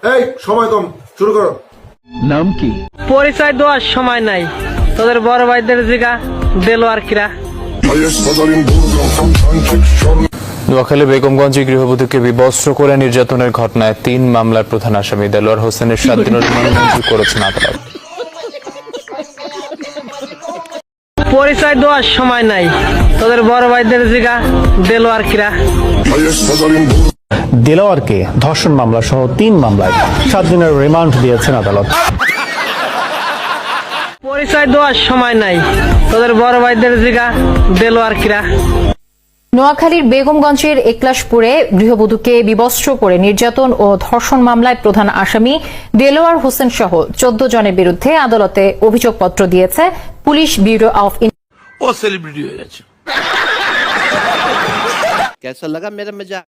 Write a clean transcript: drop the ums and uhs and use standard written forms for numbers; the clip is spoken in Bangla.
এই সময় কম, শুরু করো। নাম কি? পরিচয় দেওয়ার সময় নাই, তোদের বড় ভাইদের জিগা দেলোয়ার কিরা। নোয়াখালী বেগমগঞ্জে গৃহবধূকে বিবস্ত্র করে নির্যাতনের ঘটনায় 3 মামলার প্রধান আসামি দেলোয়ার হোসেনের 7 দিনের রিমান্ড মঞ্জুর করেছেন আদালত। পরিচয় দেওয়ার সময় নাই, তোদের বড় ভাইদের জিগা দেলোয়ার কিরা। দেলোয়ারকে ধর্ষণ মামলা সহ 3 মামলায় 7 দিনের রিমান্ড দিয়েছেন আদালত। পরিচয় দেওয়ার সময় নাই, তোদের বড় ভাইদের জিগা দেলোয়ার কিরা। নোয়াখালীর বেগমগঞ্জের একলাশপুরে গৃহবধূকে বিবস্ত্র করে নির্যাতন ও ধর্ষণ মামলায় প্রধান আসামি দেলোয়ার হোসেন সহ 14 জনের বিরুদ্ধে আদালতে অভিযোগপত্র দিয়েছে পুলিশ ব্যুরো অফ। ও সেলিব্রিটি হয়ে গেছে। कैसा लगा मेरा मजाक?